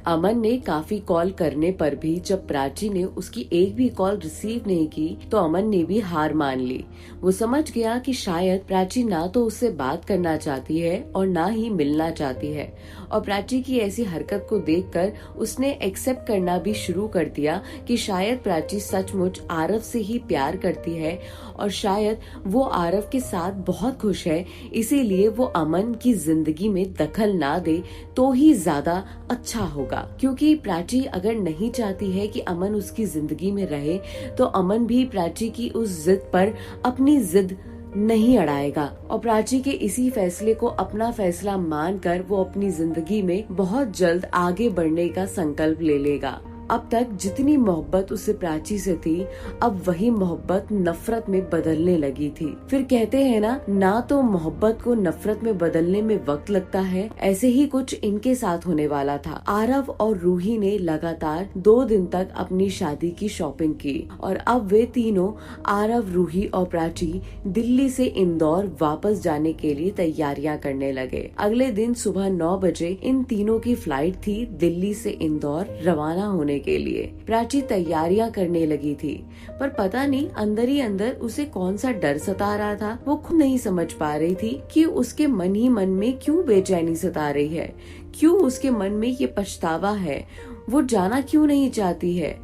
अमन ने काफी कॉल करने पर भी जब प्राची ने उसकी एक भी कॉल रिसीव नहीं की तो अमन ने भी हार मान ली। वो समझ गया कि शायद प्राची ना तो उससे बात करना चाहती है और ना ही मिलना चाहती है, और प्राची की ऐसी हरकत को देखकर उसने एक्सेप्ट करना भी शुरू कर दिया कि शायद प्राची सचमुच आरव से ही प्यार करती है और शायद वो आरव के साथ बहुत खुश है, इसीलिए वो अमन की जिंदगी में दखल ना दे तो ही ज्यादा अच्छा होगा। क्योंकि प्राची अगर नहीं चाहती है कि अमन उसकी जिंदगी में रहे तो अमन भी प्राची की उस जिद पर अपनी जिद नहीं अड़ाएगा और प्राची के इसी फैसले को अपना फैसला मानकर वो अपनी जिंदगी में बहुत जल्द आगे बढ़ने का संकल्प ले लेगा। अब तक जितनी मोहब्बत उसे प्राची से थी, अब वही मोहब्बत नफरत में बदलने लगी थी। फिर कहते हैं ना तो मोहब्बत को नफरत में बदलने में वक्त लगता है, ऐसे ही कुछ इनके साथ होने वाला था। आरव और रूही ने लगातार 2 दिन तक अपनी शादी की शॉपिंग की और अब वे तीनों आरव, रूही और प्राची दिल्ली से इंदौर वापस जाने के लिए तैयारियां करने लगे। अगले दिन सुबह 9 बजे इन तीनों की फ्लाइट थी दिल्ली से इंदौर रवाना होने के लिए। प्राची तैयारियां करने लगी थी, पर पता नहीं अंदर ही अंदर उसे कौन सा डर सता रहा था। वो खुद नहीं समझ पा रही थी कि उसके मन ही मन में क्यों बेचैनी सता रही है, क्यों उसके मन में ये पछतावा है, वो जाना क्यों नहीं चाहती है।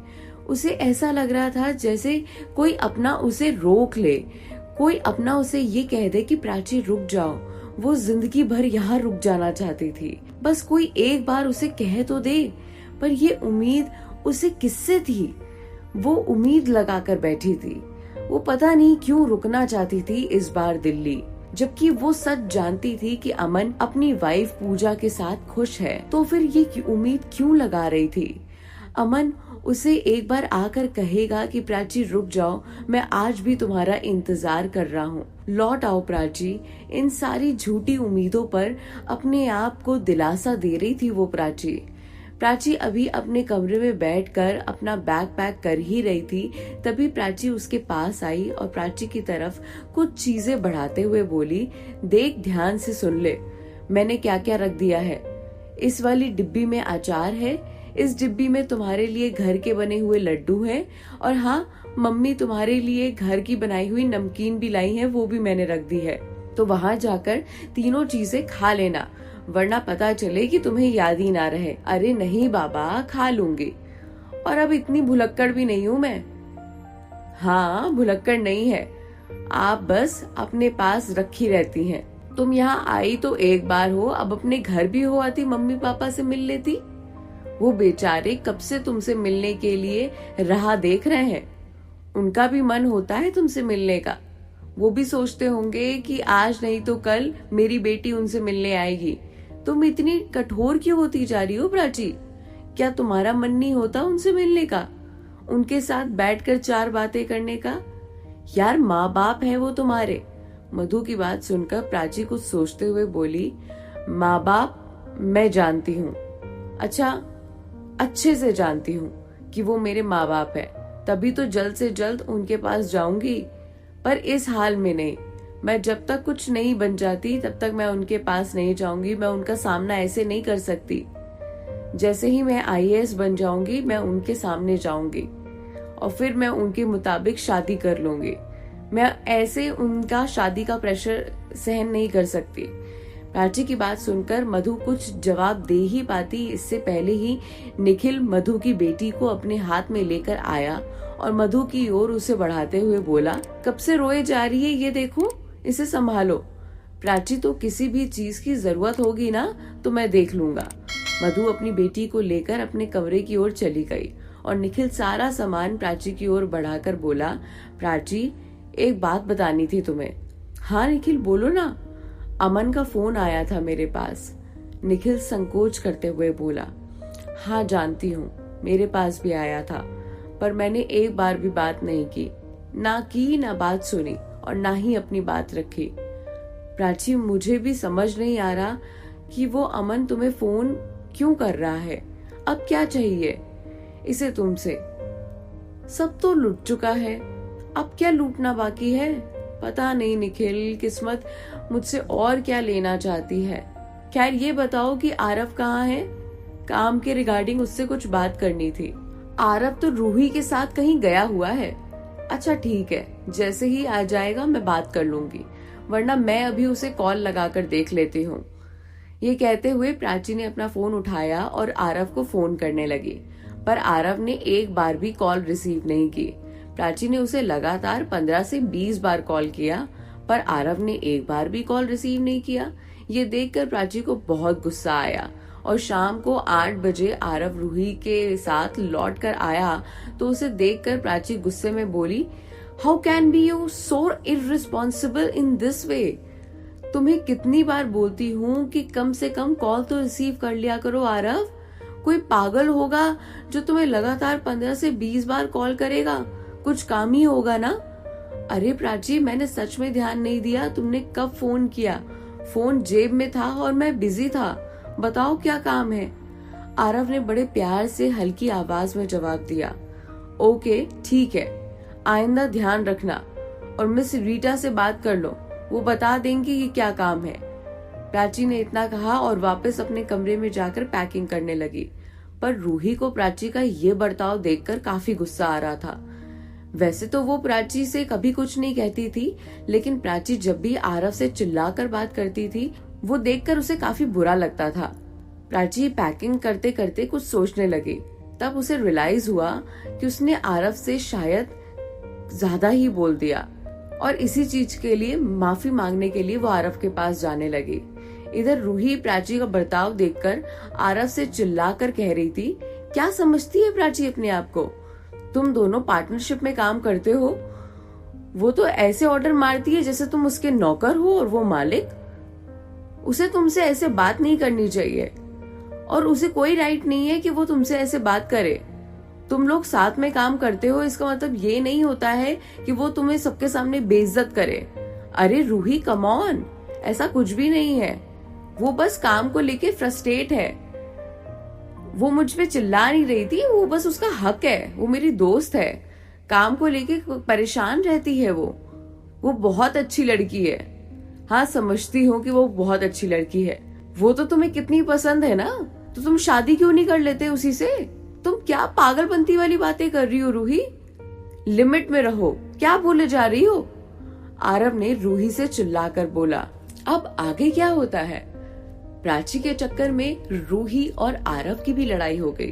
उसे ऐसा लग रहा था जैसे कोई अपना उसे रोक ले, कोई अपना उसे ये कह दे कि प्राची रुक जाओ। वो जिंदगी भर यहाँ रुक जाना चाहती थी, बस कोई एक बार उसे कह तो दे। पर ये उम्मीद उसे किससे थी? वो उम्मीद लगाकर बैठी थी। वो पता नहीं क्यों रुकना चाहती थी इस बार दिल्ली, जबकि वो सच जानती थी कि अमन अपनी वाइफ पूजा के साथ खुश है, तो फिर ये उम्मीद क्यों लगा रही थी? अमन उसे एक बार आकर कहेगा कि प्राची रुक जाओ, मैं आज भी तुम्हारा इंतजार कर रहा हूँ, लौट आओ प्राची। इन सारी झूठी उम्मीदों पर अपने आप को दिलासा दे रही थी वो प्राची अभी अपने कमरे में बैठकर अपना बैग पैक कर ही रही थी, तभी प्राची उसके पास आई और प्राची की तरफ कुछ चीजें बढ़ाते हुए बोली, देख ध्यान से सुन ले, मैंने क्या क्या रख दिया है। इस वाली डिब्बी में अचार है, इस डिब्बी में तुम्हारे लिए घर के बने हुए लड्डू हैं, और हाँ, मम्मी तुम्हारे लिए घर की बनाई हुई नमकीन भी लाई है, वो भी मैंने रख दी है। तो वहाँ जाकर तीनों चीजें खा लेना, वरना पता चले कि तुम्हें याद ही ना रहे। अरे नहीं बाबा, खा लूंगी, और अब इतनी भुलक्कड़ भी नहीं हूँ मैं। हाँ, भुलक्कड़ नहीं है, आप बस अपने पास रखी रहती हैं। तुम यहाँ आई तो एक बार हो, अब अपने घर भी हो आती, मम्मी पापा से मिल लेती। वो बेचारे कब से तुमसे मिलने के लिए राह देख रहे हैं, उनका भी मन होता है तुमसे मिलने का। वो भी सोचते होंगे कि आज नहीं तो कल मेरी बेटी उनसे मिलने आएगी। तुम इतनी कठोर क्यों होती जा रही हो प्राची? क्या तुम्हारा मन नहीं होता उनसे मिलने का, उनके साथ बैठकर 4 बातें करने का? यार, माँ बाप है वो तुम्हारे। मधु की बात सुनकर प्राची कुछ सोचते हुए बोली, माँ बाप मैं जानती हूँ, अच्छा अच्छे से जानती हूँ कि वो मेरे माँ बाप है, तभी तो जल्द से जल्द उनके पास जाऊंगी, पर इस हाल में नहीं। मैं जब तक कुछ नहीं बन जाती तब तक मैं उनके पास नहीं जाऊंगी। मैं उनका सामना ऐसे नहीं कर सकती। जैसे ही मैं आईएएस बन जाऊंगी मैं उनके सामने जाऊंगी और फिर मैं उनके मुताबिक शादी कर लूंगी। मैं ऐसे उनका शादी का प्रेशर सहन नहीं कर सकती। प्राची की बात सुनकर मधु कुछ जवाब दे ही पाती, इससे पहले ही निखिल मधु की बेटी को अपने हाथ में लेकर आया और मधु की ओर उसे बढ़ाते हुए बोला, कब से रोए जा रही है ये देखो, इसे संभालो। प्राची, तो किसी भी चीज की जरूरत होगी ना तो मैं देख लूंगा। मधु अपनी बेटी को लेकर अपने कमरे की ओर चली गई और निखिल सारा सामान प्राची की ओर बढ़ाकर बोला, प्राची एक बात बतानी थी तुम्हें। हाँ निखिल बोलो ना। अमन का फोन आया था मेरे पास। निखिल संकोच करते हुए बोला, हाँ जानती हूँ, मेरे पास भी आया था, पर मैंने एक बार भी बात नहीं की, ना बात सुनी और ना ही अपनी बात रखी। प्राची, मुझे भी समझ नहीं आ रहा कि वो अमन तुम्हें फोन क्यों कर रहा है। अब क्या चाहिए इसे तुमसे? सब तो लूट चुका है, अब क्या लूटना बाकी है? पता नहीं निखिल, किस्मत मुझसे और क्या लेना चाहती है। खैर ये बताओ कि आरव कहाँ है? काम के रिगार्डिंग उससे कुछ बात करनी थी। आरव तो रूही के साथ कहीं गया हुआ है। अच्छा ठीक है, जैसे ही आ जाएगा मैं बात कर लूंगी, वरना मैं अभी उसे कॉल लगाकर देख लेती हूँ। ये कहते हुए प्राची ने अपना फोन उठाया और आरव को फोन करने लगी, पर आरव ने एक बार भी कॉल रिसीव नहीं की। प्राची ने उसे लगातार 15 से 20 बार कॉल किया, पर आरव ने एक बार भी कॉल रिसीव नहीं किया। ये देखकर प्राची को बहुत गुस्सा आया और शाम को 8 बजे आरव रूही के साथ लौट कर आया तो उसे देखकर प्राची गुस्से में बोली, how can be you so irresponsible in this way? तुम्हें कितनी बार बोलती हूँ कि कम से कम कॉल तो रिसीव कर लिया करो आरव। कोई पागल होगा जो तुम्हें लगातार 15 से 20 बार कॉल करेगा? कुछ काम ही होगा ना। अरे प्राची, मैंने सच में ध्यान नहीं दिया तुमने कब फोन किया। फोन जेब में था और मैं बिजी था। बताओ क्या काम है? आरव ने बड़े प्यार से हल्की आवाज में जवाब दिया, ओके ठीक है, आइंदा ध्यान रखना और मिस रीटा से बात कर लो, वो बता देंगी कि क्या काम है। प्राची ने इतना कहा और वापस अपने कमरे में जाकर पैकिंग करने लगी। पर रूही को प्राची का ये बर्ताव देखकर काफी गुस्सा आ रहा था। वैसे तो वो प्राची से कभी कुछ नहीं कहती थी, लेकिन प्राची जब भी आरव से चिल्लाकर बात करती थी वो देखकर उसे काफी बुरा लगता था। प्राची पैकिंग करते करते कुछ सोचने लगी। तब उसे रियलाइज हुआ कि उसने आरव से शायद ज्यादा ही बोल दिया और इसी चीज के लिए माफी मांगने के लिए वो आरव के पास जाने लगी। इधर रूही प्राची का बर्ताव देखकर आरव से चिल्लाकर कह रही थी, क्या समझती है प्राची अपने आप को? तुम दोनों पार्टनरशिप में काम करते हो। वो तो ऐसे ऑर्डर मारती है जैसे तुम उसके नौकर हो और वो मालिक। उसे तुमसे ऐसे बात नहीं करनी चाहिए और उसे कोई राइट नहीं है कि वो तुमसे ऐसे बात करे। तुम लोग साथ में काम करते हो, इसका मतलब ये नहीं होता है कि वो तुम्हें सबके सामने बेइज्जत करे। अरे रूही कम ऑन, ऐसा कुछ भी नहीं है। वो बस काम को लेके फ्रस्ट्रेट है। वो मुझ पे चिल्ला नहीं रही थी, वो बस उसका हक है। वो मेरी दोस्त है, काम को लेके परेशान रहती है। वो बहुत अच्छी लड़की है। हाँ समझती हूँ कि वो बहुत अच्छी लड़की है। वो तो तुम्हें कितनी पसंद है ना, तो तुम शादी क्यों नहीं कर लेते उसी से? तुम क्या पागलपंती वाली बातें कर रही हो रूही? लिमिट में रहो, क्या बोले जा रही हो? आरव ने रूही से चिल्लाकर बोला। अब आगे क्या होता है? प्राची के चक्कर में रूही और आरव की भी लड़ाई हो गई।